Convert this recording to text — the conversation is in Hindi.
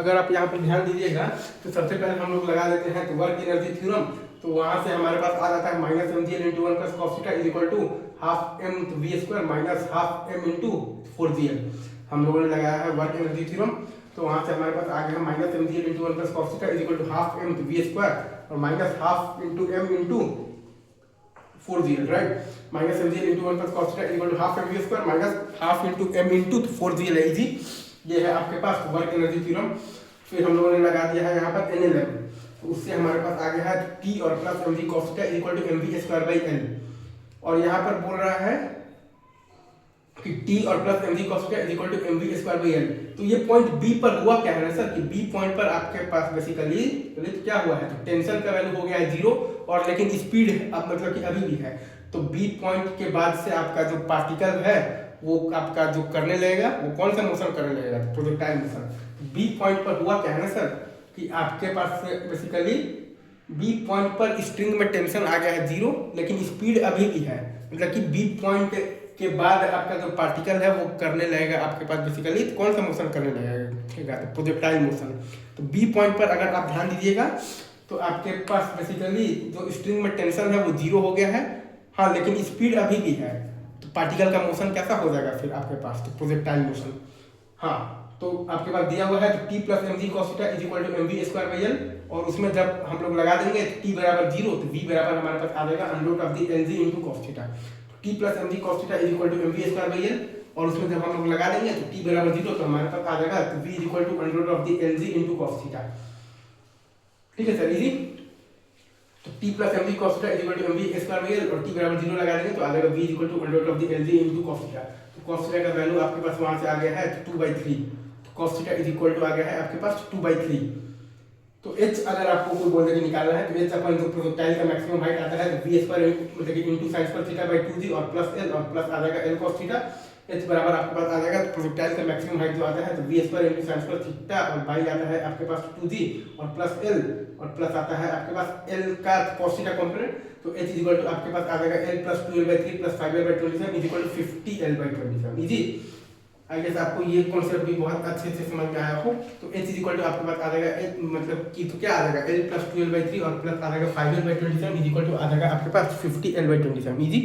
अगर आप यहाँ पर ध्यान दीजिएगा तो सबसे पहले हम लोग लगा देते हैं तो वर्क एनर्जी थ्योरम। तो वहाँ से हमारे पास आ जाता है minus M G L into one plus cos theta is equal to half M V square minus half M into 4gl। हम लोगों ने लगाया है वर्क एनर्जी थ्योरम। तो वहाँ से हमारे पास आ गया minus M G L into one plus cos theta is equal to half M V square और minus half into M into 4gl, right. Minus M G L into one plus cos theta is equal to half M V square minus half into M into 4gl है इजी। ये है आपके पास वर्क एनर्जी थ्योरम। फिर हम लोगों ने लगा दिया है यहाँ पर NLM। तो उससे हमारे पास आ गया है T और plus M G cos theta equal to M V square by L. और यहाँ पर बोल रहा है कि T और plus M G cos theta equal to M V square by L. तो ये पॉइंट B पर हुआ क्या है ना सर कि B पॉइंट पर आपके पास बेसिकली क्या हुआ है तो टेंशन का वैल्यू हो गया है 0 और लेकिन स्पीड अब मतलब कि अभी भी है। तो B पॉइंट के बाद से आपका जो पार्टिकल है वो आपका जो करने लगेगा वो कौन सा मोशन करने लगेगा प्रोजेक्टाइल मोशन। B पॉइंट पर हुआ क्या है ना सर कि आपके पास बेसिकली B पॉइंट पर स्ट्रिंग में टेंशन आ गया है 0 लेकिन स्पीड अभी भी है। मतलब कि B पॉइंट के बाद आपका जो पार्टिकल है वो करने लगेगा आपके पास बेसिकली तो कौन सा मोशन करने लगेगा ठीक है तो प्रोजेक्टाइल मोशन। तो B पॉइंट पर अगर आप ध्यान दीजिएगा तो आपके पास बेसिकली जो स्ट्रिंग में टेंशन है वो 0 हो गया है। हाँ लेकिन स्पीड अभी भी है। तो पार्टिकल का मोशन कैसा हो जाएगा फिर आपके पास तो प्रोजेक्टाइल मोशन। हाँ तो आपके पास दिया हुआ है तो T plus M G cos theta is equal to M V square by L. और उसमें जब हम लोग लगा देंगे तो T बराबर 0 तो V बराबर हमारे पास आ जाएगा under root of the L G into cos theta. T plus M G cos theta is equal to M V square by L. और उसमें जब हम लोग लगा देंगे तो T बराबर 0 तो हमारे पास आ जाएगा तो V is equal to under root of the L G into cos theta. ठीक है सर इजी। तो T plus M G cos theta is equal to M V square by L और T बराबर 0 लगा देंगे तो आ जाएगा V is equal to under root of the L G into cos theta. तो कॉस थीटा का वैल्यू आपके पास वहां से आ गया है 2/3। cos theta is equal to आ गया है आपके पास 2/3। तो h अगर आपको कोई बोल दे कि निकालना है तो h अपन जो प्रोजेक्टाइल का मैक्सिमम हाइट आता है तो v स्क्वायर मतलब कि into sin square theta by 2g और प्लस l और प्लस आ जाएगा l cos थीटा। h बराबर आपके पास आ जाएगा तो प्रोजेक्टाइल का मैक्सिमम हाइट जो आता है तो v square into sin square theta और बाई आता है आपके पास 2g और प्लस l और प्लस आता है आपके पास l का cos थीटा कंपोनेंट। तो h इज इक्वल टू आपके पास आ जाएगा l plus 2l/3 plus 5l/27 is equal to 50l/27 easy. I guess आपको ये कॉन्सेप्ट भी बहुत अच्छे से समझ में आया हो। तो h इज इक्वल टू आपके पास आ जाएगा मतलब कि तो क्या आ जाएगा l प्लस 12/3 और प्लस आ जाएगा 5l/27 इज इक्वल टू आ जाएगा आपके पास 50l/27 इजी।